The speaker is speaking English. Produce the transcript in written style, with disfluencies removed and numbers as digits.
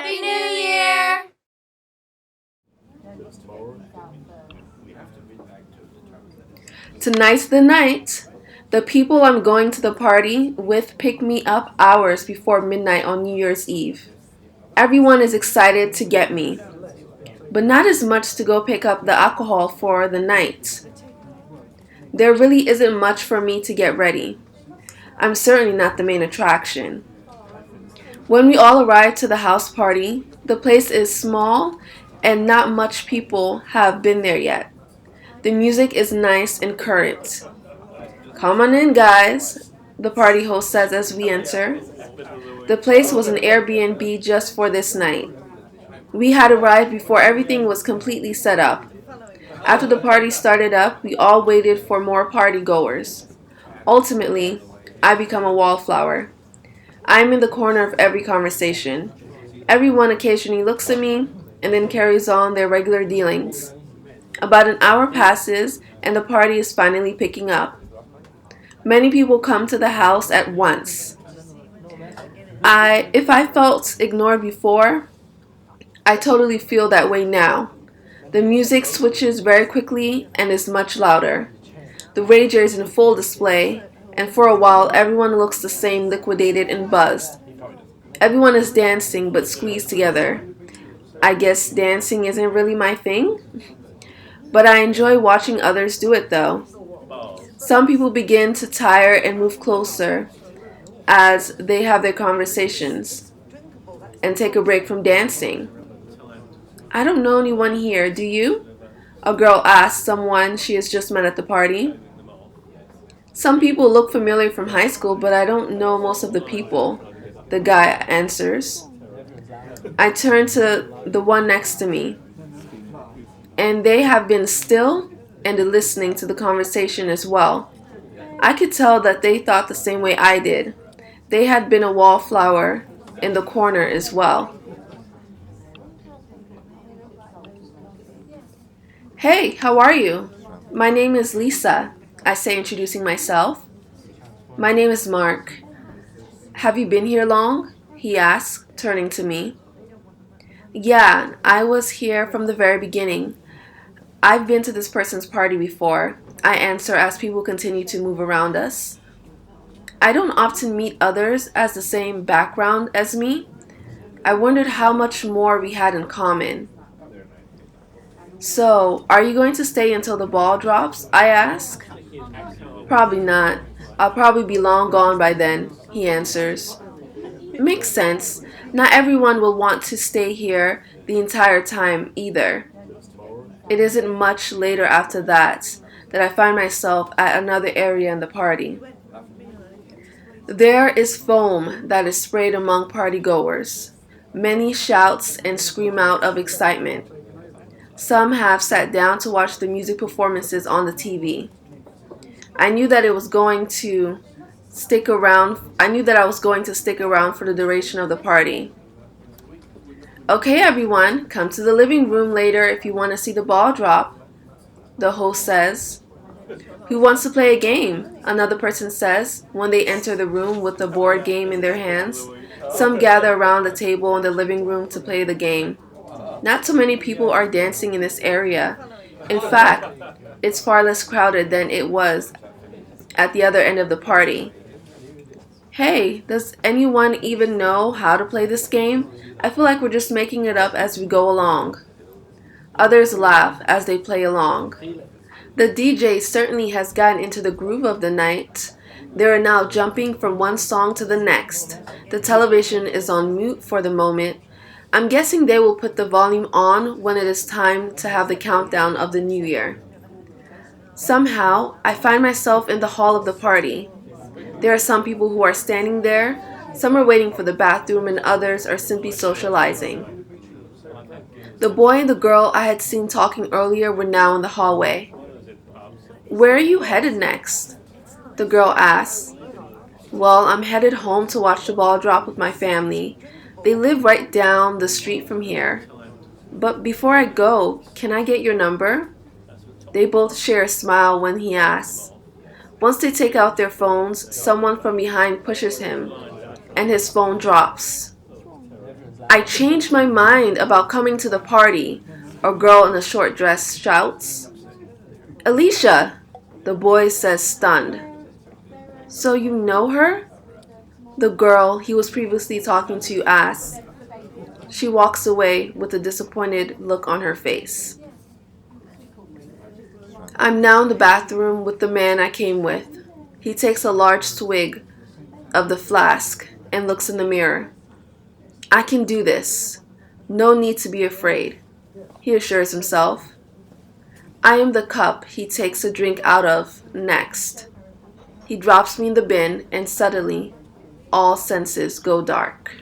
Happy New Year! Tonight's the night. The people I'm going to the party with pick me up hours before midnight on New Year's Eve. Everyone is excited to get me, but not as much to go pick up the alcohol for the night. There really isn't much for me to get ready. I'm certainly not the main attraction. When we all arrive to the house party, the place is small and not much people have been there yet. The music is nice and current. Come on in, guys, the party host says as we enter. The place was an Airbnb just for this night. We had arrived before everything was completely set up. After the party started up, we all waited for more party goers. Ultimately, I become a wallflower. I'm in the corner of every conversation. Everyone occasionally looks at me and then carries on their regular dealings. About an hour passes and the party is finally picking up. Many people come to the house at once. If I felt ignored before, I totally feel that way now. The music switches very quickly and is much louder. The rager is in full display, and for a while everyone looks the same, liquidated and buzzed. Everyone is dancing but squeezed together. I guess dancing isn't really my thing, but I enjoy watching others do it though. Some people begin to tire and move closer as they have their conversations and take a break from dancing. I don't know anyone here, do you? A girl asks someone she has just met at the party. Some people look familiar from high school, but I don't know most of the people, the guy answers. I turn to the one next to me, and they have been still and listening to the conversation as well. I could tell that they thought the same way I did. They had been a wallflower in the corner as well. Hey, how are you? My name is Lisa, I say, introducing myself. My name is Mark. Have you been here long? He asks, turning to me. Yeah, I was here from the very beginning. I've been to this person's party before, I answer as people continue to move around us. I don't often meet others as the same background as me. I wondered how much more we had in common. So, are you going to stay until the ball drops? I ask. Probably not. I'll probably be long gone by then, he answers. Makes sense. Not everyone will want to stay here the entire time either. It isn't much later after that I find myself at another area in the party. There is foam that is sprayed among partygoers. Many shouts and scream out of excitement. Some have sat down to watch the music performances on the TV. I knew that I was going to stick around for the duration of the party. Okay, everyone, come to the living room later if you want to see the ball drop, the host says. Who wants to play a game? Another person says when they enter the room with the board game in their hands. Some gather around the table in the living room to play the game. Not too many people are dancing in this area. In fact, it's far less crowded than it was at the other end of the party. Hey, does anyone even know how to play this game? I feel like we're just making it up as we go along. Others laugh as they play along. The DJ certainly has gotten into the groove of the night. They are now jumping from one song to the next. The television is on mute for the moment. I'm guessing they will put the volume on when it is time to have the countdown of the new year. Somehow, I find myself in the hall of the party. There are some people who are standing there, some are waiting for the bathroom, and others are simply socializing. The boy and the girl I had seen talking earlier were now in the hallway. Where are you headed next? The girl asks. Well, I'm headed home to watch the ball drop with my family. They live right down the street from here. But before I go, can I get your number? They both share a smile when he asks. Once they take out their phones, someone from behind pushes him, and his phone drops. I changed my mind about coming to the party, a girl in a short dress shouts. Alicia, the boy says, stunned. So you know her? The girl he was previously talking to asks. She walks away with a disappointed look on her face. I'm now in the bathroom with the man I came with. He takes a large swig of the flask and looks in the mirror. I can do this. No need to be afraid, he assures himself. I am the cup he takes a drink out of next. He drops me in the bin and suddenly all senses go dark.